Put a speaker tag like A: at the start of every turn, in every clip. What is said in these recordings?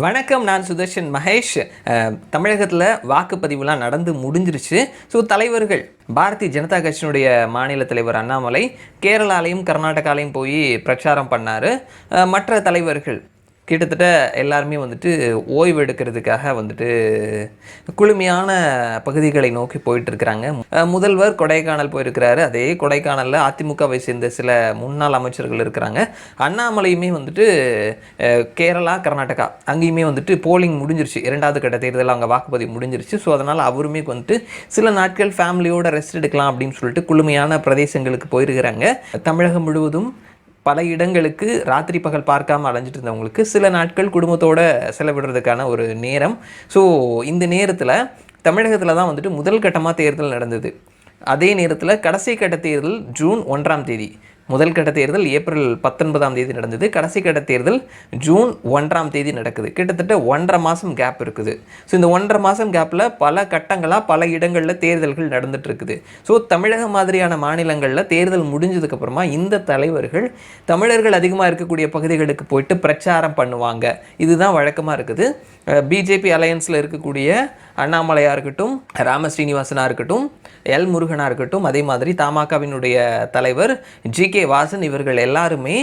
A: வணக்கம். நான் சுதர்ஷன் மகேஷ். தமிழகத்தில் வாக்குப்பதிவுலாம் நடந்து முடிஞ்சிருச்சு. ஸோ தலைவர்கள் பாரதிய ஜனதா கட்சியினுடைய மாநில தலைவர் அண்ணாமலை கேரளாலையும் கர்நாடகாலையும் போய் பிரச்சாரம் பண்ணார். மற்ற தலைவர்கள் கிட்டத்தட்ட எல்லாருமே வந்துட்டு ஓய்வு எடுக்கிறதுக்காக வந்துட்டு குளுமையான பகுதிகளை நோக்கி போயிட்டுருக்கிறாங்க. முதல்வர் கொடைக்கானல் போயிருக்கிறாரு. அதே கொடைக்கானலில் அதிமுகவை சேர்ந்த சில முன்னாள் அமைச்சர்கள் இருக்கிறாங்க. அண்ணாமலையுமே வந்துட்டு கேரளா கர்நாடகா அங்கேயுமே வந்துட்டு போலிங் முடிஞ்சிருச்சு. 2வது கட்ட தேர்தல் அங்கே வாக்குப்பதிவு முடிஞ்சிருச்சு. ஸோ அதனால் அவருமே வந்துட்டு சில நாட்கள் ஃபேமிலியோட ரெஸ்ட் எடுக்கலாம் அப்படின்னு சொல்லிட்டு குளுமையான பிரதேசங்களுக்கு போயிருக்கிறாங்க. தமிழகம் முழுவதும் பல இடங்களுக்கு ராத்திரி பகல் பார்க்காம அலைஞ்சிட்டு இருந்தவங்களுக்கு சில நாட்கள் குடும்பத்தோடு செலவிடுறதுக்கான ஒரு நேரம். ஸோ இந்த நேரத்தில் தமிழகத்தில் தான் வந்துட்டு முதல் கட்டமாக தேர்தல் நடந்தது. அதே நேரத்தில் கடைசி கட்ட தேர்தல் ஜூன் 1ஆம் தேதி, முதல் கட்ட தேர்தல் ஏப்ரல் 19ஆம் தேதி நடந்தது. கடைசி கட்ட தேர்தல் ஜூன் 1ஆம் தேதி நடக்குது. கிட்டத்தட்ட 1.5 மாதம் கேப் இருக்குது. ஸோ இந்த 1.5 மாதம் கேப்பில் பல கட்டங்களாக பல இடங்களில் தேர்தல்கள் நடந்துட்டு இருக்குது. ஸோ தமிழக மாதிரியான மாநிலங்களில் தேர்தல் முடிஞ்சதுக்கப்புறமா இந்த தலைவர்கள் தமிழர்கள் அதிகமாக இருக்கக்கூடிய பகுதிகளுக்கு போயிட்டு பிரச்சாரம் பண்ணுவாங்க. இதுதான் வழக்கமாக இருக்குது. பிஜேபி அலையன்ஸில் இருக்கக்கூடிய அண்ணாமலையாக இருக்கட்டும், ராம ஸ்ரீனிவாசனாக இருக்கட்டும், எல் முருகனாக இருக்கட்டும், அதே மாதிரி தமாகவினுடைய தலைவர் ஜி.கே. வாசன், இவர்கள் எல்லாருமே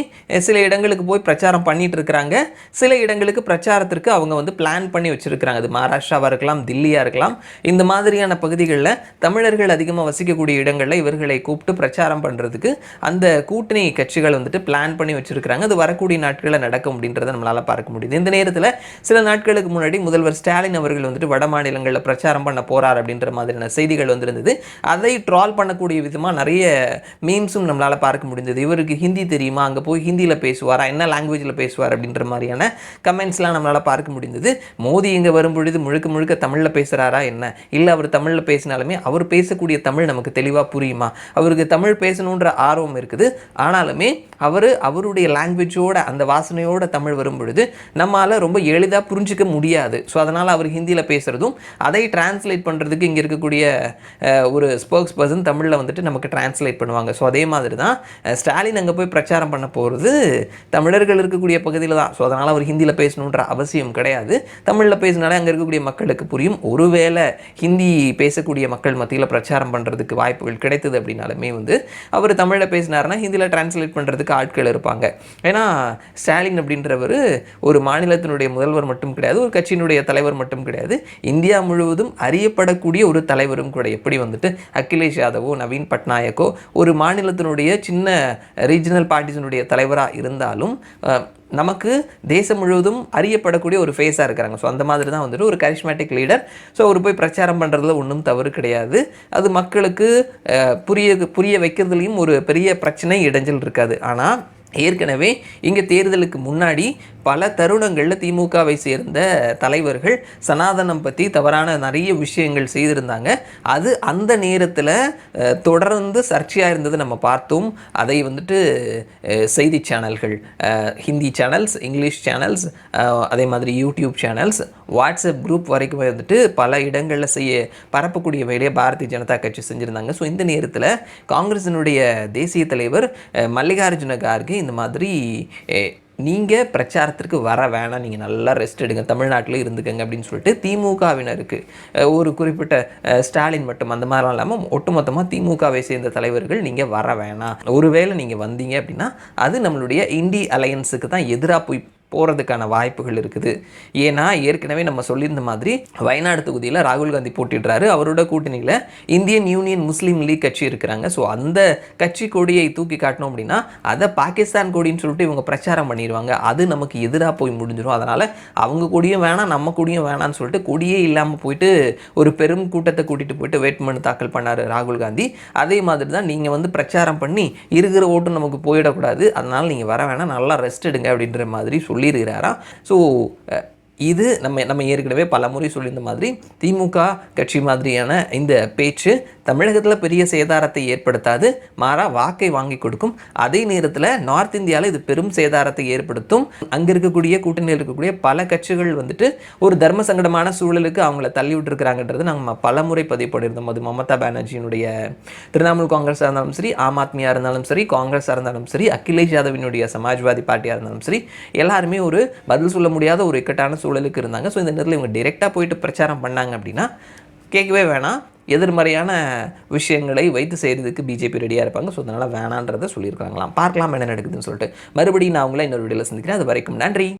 A: சில இடங்களுக்கு போய் பிரச்சாரம் பண்ணிட்டு இருக்கிறாங்க. சில இடங்களுக்கு பிரச்சாரத்திற்கு அவங்க வந்து பிளான் பண்ணி வச்சுருக்கிறாங்க. அது மகாராஷ்டிராவாக இருக்கலாம், தில்லியாக இருக்கலாம். இந்த மாதிரியான பகுதிகளில் தமிழர்கள் அதிகமாக வசிக்கக்கூடிய இடங்களில் இவர்களை கூப்பிட்டு பிரச்சாரம் பண்ணுறதுக்கு அந்த கூட்டணி கட்சிகள் வந்துட்டு பிளான் பண்ணி வச்சுருக்கிறாங்க. அது வரக்கூடிய நாட்களில் நடக்கும் அப்படின்றத நம்மளால் பார்க்க முடியுது. இந்த நேரத்தில் சில நாட்களுக்கு முன்னாடி முதல்வர் ஸ்டாலின் அவர்கள் வந்துட்டு வட மாநிலங்களில் பிரச்சாரம் பண்ண போறார் அப்படின்ற மாதிரியான செய்திகள் வந்திருந்தது. அதை ட்ரால் பண்ணக்கூடிய விதமாக நிறைய மீம்ஸும் நம்மளால் பார்க்க முடிந்தது. இவருக்கு ஹிந்தி தெரியுமா, அங்கே போய் ஹிந்தியில் பேசுவாரா, என்ன லாங்குவேஜில் பேசுவார் அப்படின்ற மாதிரியான கமெண்ட்ஸ்லாம் நம்மளால் பார்க்க முடிந்தது. மோடி இங்கே வரும்பொழுது முழுக்க முழுக்க தமிழில் பேசுகிறாரா என்ன, இல்லை அவர் தமிழில் பேசினாலுமே அவர் பேசக்கூடிய தமிழ் நமக்கு தெளிவாக புரியுமா, அவருக்கு தமிழ் பேசணுன்ற ஆர்வம் இருக்குது. ஆனாலுமே அவருடைய லாங்குவேஜோட அந்த வாசனையோட தமிழ் வரும்பொழுது நம்மளால் ரொம்ப எளிதாக புரிஞ்சிக்க முடியாது. ஸோ அதனால் அவர் ஹிந்தியில் பேசுகிறதும் அதை டிரான்ஸ்லேட் பண்ணுறதுக்கு இங்கே இருக்கக்கூடிய ஒரு ஸ்போக்ஸ் பர்சன் தமிழில் வந்துட்டு நமக்கு டிரான்ஸ்லேட் பண்ணுவாங்க. ஸோ அதே மாதிரி தான் ஸ்டாலின் அங்கே போய் பிரச்சாரம் பண்ண போகிறது தமிழர்கள் இருக்கக்கூடிய பகுதியில் தான். ஸோ அதனால் அவர் ஹிந்தியில் பேசணுன்ற அவசியம் கிடையாது. தமிழில் பேசினாலே அங்கே இருக்கக்கூடிய மக்களுக்கு புரியும். ஒருவேளை ஹிந்தி பேசக்கூடிய மக்கள் மத்தியில் பிரச்சாரம் பண்ணுறதுக்கு வாய்ப்புகள் கிடைத்தது அப்படின்னாலுமே வந்து அவர் தமிழில் பேசினார்னா ஹிந்தியில் டிரான்ஸ்லேட் பண்ணுறதுக்கு ஆட்கள் இருப்பாங்க. ஏன்னா ஸ்டாலின் அப்படின்றவர் ஒரு மாநிலத்தினுடைய முதல்வர் மட்டும் கிடையாது, ஒரு கட்சியினுடைய தலைவர் மட்டும் கிடையாது, இந்தியா முழுவதும் அறியப்படக்கூடிய ஒரு தலைவரும் கூட. எப்படி வந்துட்டு அகிலேஷ் யாதவோ நவீன் பட்நாயக்கோ ஒரு மாநிலத்தினுடைய சின்ன ரீஜனல் பார்ட்டிஸினுடைய தலைவராக இருந்தாலும் நமக்கு தேசம் முழுவதும் அறியப்படக்கூடிய ஒரு ஃபேஸாக இருக்கிறாங்க. ஸோ அந்த மாதிரி தான் வந்துட்டு ஒரு கரிஷ்மேட்டிக் லீடர். ஸோ அவர் போய் பிரச்சாரம் பண்ணுறதுல ஒன்றும் தவறு கிடையாது. அது மக்களுக்கு புரிய வைக்கிறதுலையும் ஒரு பெரிய பிரச்சனை இடைஞ்சல் இருக்காது. ஆனால் ஏற்கனவே இங்கே தேர்தலுக்கு முன்னாடி பல தருணங்களில் திமுகவை சேர்ந்த தலைவர்கள் சனாதனம் பற்றி தவறான நிறைய விஷயங்கள் செய்திருந்தாங்க. அது அந்த நேரத்தில் தொடர்ந்து சர்ச்சையாக இருந்தது நம்ம பார்த்தோம். அதை வந்துட்டு செய்தி சேனல்கள், ஹிந்தி சேனல்ஸ், இங்கிலீஷ் சேனல்ஸ், அதே மாதிரி யூடியூப் சேனல்ஸ், வாட்ஸ்அப் குரூப் வரைக்கும் வந்துட்டு பல இடங்களில் பரப்பக்கூடிய வேலையை பாரதிய ஜனதா கட்சி செஞ்சுருந்தாங்க. ஸோ இந்த நேரத்தில் காங்கிரஸினுடைய தேசிய தலைவர் மல்லிகார்ஜுன கார்கே இந்த மாதிரி நீங்கள் பிரச்சாரத்திற்கு வர வேணாம், நீங்கள் நல்லா ரெஸ்ட் எடுங்க, தமிழ்நாட்டில் இருந்துக்கங்க அப்படின்னு சொல்லிட்டு திமுகவினருக்கு ஒரு குறிப்பிட்ட ஸ்டாலின் மட்டும் அந்த மாதிரிலாம் இல்லாமல் ஒட்டுமொத்தமாக திமுகவை சேர்ந்த தலைவர்கள் நீங்கள் வர வேணாம், ஒருவேளை நீங்கள் வந்தீங்க அப்படின்னா அது நம்மளுடைய இண்டி அலையன்ஸுக்கு தான் எதிராக போய் போகிறதுக்கான வாய்ப்புகள் இருக்குது. ஏன்னா ஏற்கனவே நம்ம சொல்லியிருந்த மாதிரி வயநாடு தொகுதியில் ராகுல் காந்தி போட்டிடுறாரு. அவரோட கூட்டணியில் இந்தியன் யூனியன் முஸ்லீம் லீக் கட்சி இருக்கிறாங்க. ஸோ அந்த கட்சி கொடியை தூக்கி காட்டணும் அப்படின்னா அதை பாகிஸ்தான் கொடின்னு சொல்லிட்டு இவங்க பிரச்சாரம் பண்ணிடுவாங்க. அது நமக்கு எதிராக போய் முடிஞ்சிடும். அதனால் அவங்க கொடியும் வேணாம், நம்ம கொடியும் வேணான்னு சொல்லிட்டு கொடியே இல்லாமல் போயிட்டு ஒரு பெரும் கூட்டத்தை கூட்டிகிட்டு போயிட்டு வேட்புமனு தாக்கல் பண்ணார் ராகுல் காந்தி. அதே மாதிரி தான் நீங்கள் வந்து பிரச்சாரம் பண்ணி இருக்கிற ஓட்டும் நமக்கு போயிடக்கூடாது, அதனால் நீங்கள் வர வேணாம், நல்லா ரெஸ்ட் எடுங்க அப்படின்ற மாதிரி சொல்லியிருக்கிறாரா. ஸோ இது நம்ம ஏற்கனவே பல முறை சொல்லியிருந்த மாதிரி திமுக கட்சி மாதிரியான இந்த பேச்சு தமிழகத்தில் பெரிய சேதாரத்தை ஏற்படுத்தாது, மாறா வாக்கை வாங்கி கொடுக்கும். அதே நேரத்தில் நார்த் இந்தியாவில் இது பெரும் சேதாரத்தை ஏற்படுத்தும். அங்கே இருக்கக்கூடிய கூட்டணியில் இருக்கக்கூடிய பல கட்சிகள் வந்துட்டு ஒரு தர்ம சங்கடமான சூழலுக்கு அவங்கள தள்ளி விட்டுருக்கிறாங்கன்றது நம்ம பல முறை பதிவு பண்ணியிருந்தோம். அது மமதா பானர்ஜியினுடைய திரிணாமுல் காங்கிரஸாக இருந்தாலும் சரி, ஆம் ஆத்மியாக இருந்தாலும் சரி, காங்கிரஸாக இருந்தாலும் சரி, அகிலேஷ் யாதவினுடைய சமாஜ்வாதி பார்ட்டியாக இருந்தாலும் சரி, எல்லாருமே ஒரு பதில் சொல்ல முடியாத ஒரு இக்கட்டான சூழலுக்கு இருந்தாங்க. ஸோ இந்த நேரத்தில் இவங்க டைரெக்டாக போயிட்டு பிரச்சாரம் பண்ணாங்க அப்படின்னா கேட்கவே வேணாம், எதிர்மறையான விஷயங்களை வைத்து செய்கிறதுக்கு பிஜேபி ரெடியாக இருப்பாங்க. ஸோ அதனால் வேணான்றதை சொல்லியிருக்காங்களாம். பார்க்கலாம் என்ன நடக்குதுன்னு சொல்லிட்டு. மறுபடியும் நான் உங்களை இன்னொரு வீடியோவில் சந்திக்கிறேன். அது வரைக்கும் நன்றி.